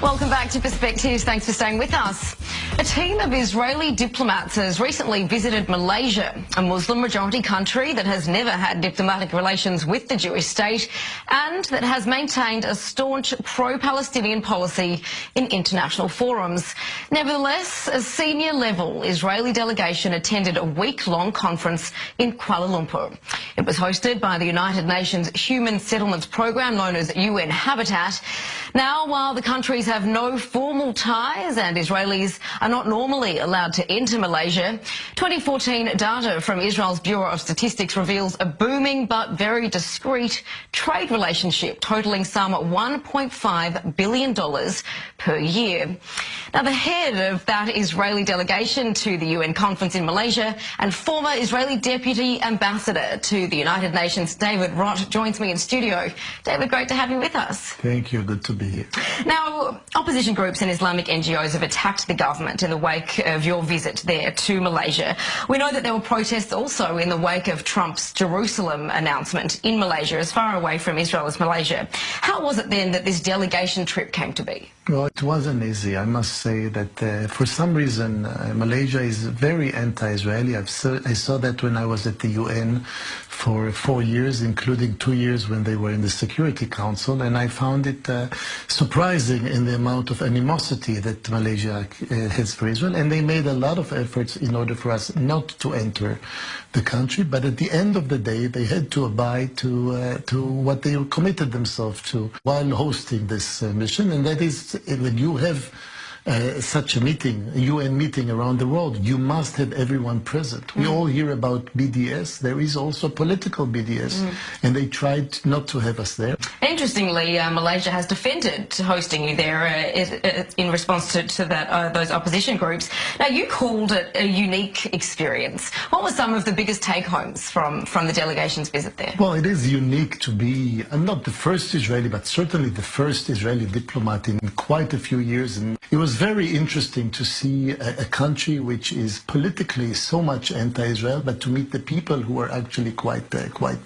Welcome back to Perspectives. Thanks for staying with us. A team of Israeli diplomats has recently visited Malaysia, a Muslim-majority country that has never had diplomatic relations with the Jewish state and that has maintained a staunch pro-Palestinian policy in international forums. Nevertheless, a senior-level Israeli delegation attended a week-long conference in Kuala Lumpur. It was hosted by the United Nations Human Settlements Program, known as UN Habitat. Now, while the countries have no formal ties and Israelis are not normally allowed to enter Malaysia, 2014 data from Israel's Bureau of Statistics reveals a booming but very discreet trade relationship totaling some $1.5 billion per year. Now, the head of that Israeli delegation to the UN conference in Malaysia and former Israeli Deputy Ambassador to the United Nations, David Rott, joins me in studio. David, great to have you with us. Thank you. Good to be here. Now, opposition groups and Islamic NGOs have attacked the government in the wake of your visit there to Malaysia. We know that there were protests also in the wake of Trump's Jerusalem announcement in Malaysia, as far away from Israel as Malaysia. How was it then that this delegation trip came to be? Well, it wasn't easy. I must say that for some reason, Malaysia is very anti-Israeli. I saw that when I was at the UN for 4 years, including 2 years when they were in the Security Council, and I found it surprising in the amount of animosity that Malaysia has for Israel, and they made a lot of efforts in order for us not to enter the country, but at the end of the day, they had to abide to what they committed themselves to while hosting this mission, and that is when you have such a meeting, a UN meeting around the world, you must have everyone present. We all hear about BDS. There is also political BDS, and they tried not to have us there. Interestingly, Malaysia has defended hosting you there in response to that those opposition groups. Now, you called it a unique experience. What were some of the biggest take-homes from the delegation's visit there? Well, it is unique to be, I'm not the first Israeli, but certainly the first Israeli diplomat in quite a few years. And it was very interesting to see a country which is politically so much anti-Israel, but to meet the people who are actually quite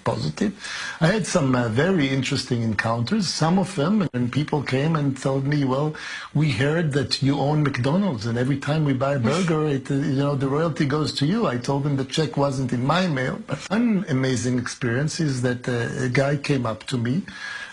positive. I had some very interesting encounters. Some of them, when people came and told me, well, we heard that you own McDonald's, and every time we buy a burger, the royalty goes to you. I told them the check wasn't in my mail. But one amazing experience is that a guy came up to me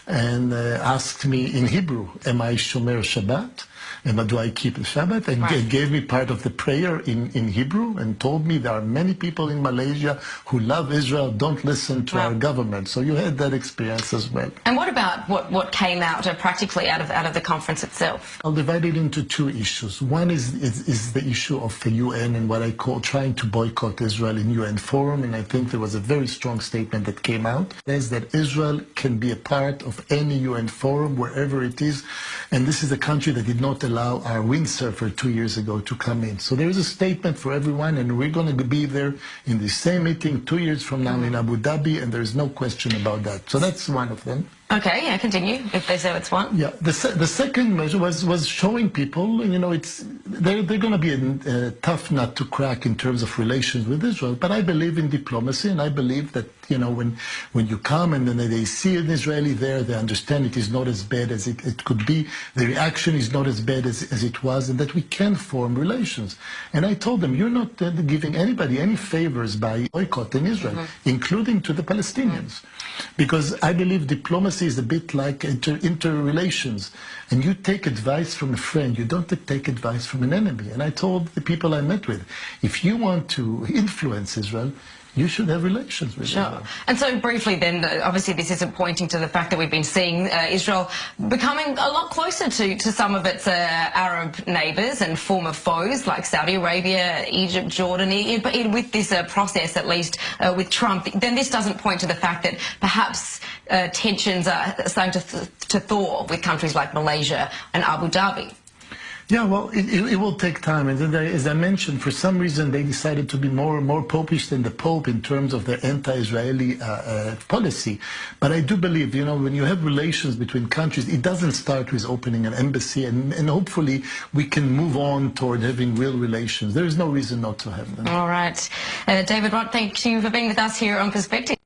and asked me in Hebrew, am I Shomer Shabbat? And do I keep the Shabbat? And gave me part of the prayer in Hebrew and told me there are many people in Malaysia who love Israel, don't listen to our government. So you had that experience as well. And what about what came out practically out of the conference itself? I'll divide it into two issues. One is the issue of the UN and what I call trying to boycott Israel in UN forum. And I think there was a very strong statement that came out. That is that Israel can be a part of any UN forum, wherever it is. And this is a country that did not allow our windsurfer 2 years ago to come in. So there is a statement for everyone, and we're going to be there in the same meeting 2 years from now in Abu Dhabi, and there's no question about that. So that's one of them. Okay, yeah, continue, if they say it's one. Yeah, the second measure was showing people, they're going to be a tough nut to crack in terms of relations with Israel, but I believe in diplomacy, and I believe that, when you come and then they see an Israeli there, they understand it is not as bad as it could be, the reaction is not as bad as it was, and that we can form relations. And I told them, you're not giving anybody any favors by boycotting Israel, including to the Palestinians. Because I believe diplomacy is a bit like interrelations. And you take advice from a friend, you don't take advice from an enemy. And I told the people I met with, if you want to influence Israel, you should have relations with Israel. And so briefly then, obviously this isn't pointing to the fact that we've been seeing Israel becoming a lot closer to some of its Arab neighbours and former foes like Saudi Arabia, Egypt, Jordan, with this process, at least with Trump, then this doesn't point to the fact that perhaps tensions are starting to thaw with countries like Malaysia and Abu Dhabi. Yeah, well, it will take time. And then, as I mentioned, for some reason they decided to be more popish than the Pope in terms of their anti-Israeli policy. But I do believe, when you have relations between countries, it doesn't start with opening an embassy, and hopefully we can move on toward having real relations. There is no reason not to have them. All right. David Rott, thank you for being with us here on Perspective.